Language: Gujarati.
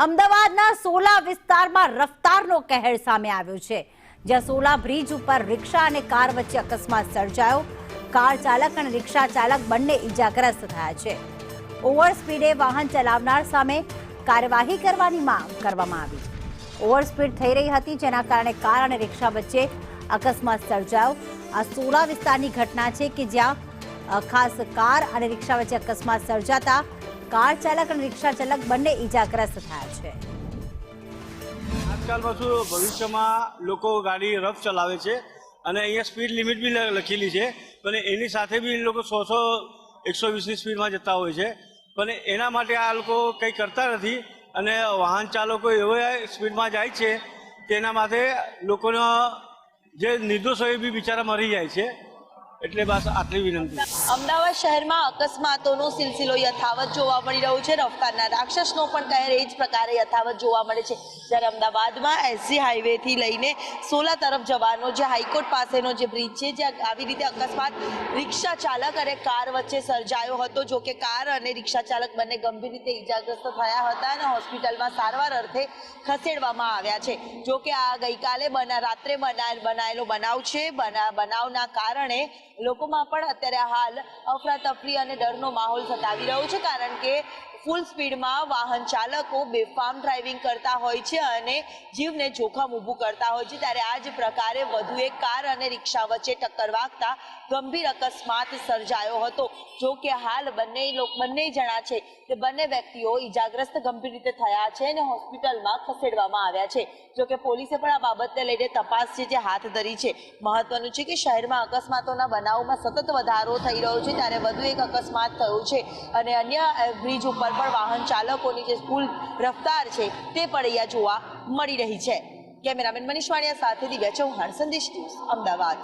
અમદાવાદના સોલા વિસ્તારમાં રફતારનો કહેર સામે આવ્યો છે, જ્યાં સોલા બ્રિજ ઉપર રિક્ષા અને કાર વચ્ચે અકસ્માત સર્જાયો। કાર ચાલક અને રિક્ષા ચાલક બંને ઈજાગ્રસ્ત થયા છે। ઓવર સ્પીડે વાહન ચલાવનાર સામે કાર્યવાહી કરવાની માંગ કરવામાં આવી। ઓવર સ્પીડ થઈ રહી હતી, જેના કારણે કાર અને રિક્ષા વચ્ચે અકસ્માત સર્જાયો। આ સોલા વિસ્તારની ઘટના છે કે જ્યાં ખાસ કાર અને રિક્ષા વચ્ચે અકસ્માત સર્જાતા કાર ચાલક અને રિક્ષા ચાલક બંને ઈજાગ્રસ્ત થયા છે। આજકાલમાં શું ભવિષ્યમાં લોકો ગાડી રફ ચલાવે છે અને અહીંયા સ્પીડ લિમિટ બી લખેલી છે, પણ એની સાથે બી લોકો 100-120ની સ્પીડમાં જતા હોય છે, પણ એના માટે આ લોકો કંઈ કરતા નથી અને વાહન ચાલકો એવા સ્પીડમાં જાય છે કે એના માટે લોકોનો જે નિર્દોષ હોય એ બી બિચારા મરી જાય છે। એટલે બસ આટલી વિનંતી। અમદાવાદ શહેરમાં અકસ્માતોનો સિલસિલો યથાવત જોવા મળી રહ્યો છે। રફતારના રાક્ષસનો પણ કહેર એ જ પ્રકારે યથાવત જોવા મળે છે। જ્યારે અમદાવાદમાં એસજી હાઈવેથી લઈને સોલા તરફ જવાનો જે હાઈકોર્ટ પાસેનો જે બ્રિજ છે, જ્યાં આવી રીતે અકસ્માત રિક્ષા ચાલક અને કાર વચ્ચે સર્જાયો હતો। જો કે કાર અને રિક્ષા ચાલક બંને ગંભીર રીતે ઈજાગ્રસ્ત થયા હતા અને હોસ્પિટલમાં સારવાર અર્થે ખસેડવામાં આવ્યા છે। જો કે આ ગઈકાલે રાત્રે બનાવેલો બનાવ છે। બનાવના કારણે લોકોમાં પણ અત્યારે હાલ અફરાતફરી અને ડરનો માહોલ સતાવી રહ્યો છે, કારણ કે ફૂલ સ્પીડમાં વાહન ચાલકો બેફામ ડ્રાઇવિંગ કરતા હોય છે અને જીવને જોખમ ઊભું કરતા હોય છે। ત્યારે આ જ પ્રકારે વધુ એક કાર અને રિક્ષા વચ્ચે ટક્કર વાગતા ગંભીર અકસ્માત સર્જાયો હતો। જો કે હાલ બંને જણા છે તે બંને વ્યક્તિઓ ઈજાગ્રસ્ત ગંભીર રીતે થયા છે અને હોસ્પિટલમાં ખસેડવામાં આવ્યા છે। જો કે પોલીસે પણ આ બાબતને લઈને તપાસ છે જે હાથ ધરી છે। મહત્વનું છે કે શહેરમાં અકસ્માતોના બનાવમાં સતત વધારો થઈ રહ્યો છે, ત્યારે વધુ એક અકસ્માત થયો છે અને અન્ય બ્રિજ ઉપર પણ વાહન ચાલકોની જે ફૂલ રફતાર છે તે પણ અહીંયા જોવા મળી રહી છે। કેમેરામેન મનીષ વાણિયા સાથે દિવ્યા ચૌહાણ, સંદેશ ન્યૂઝ, અમદાવાદ।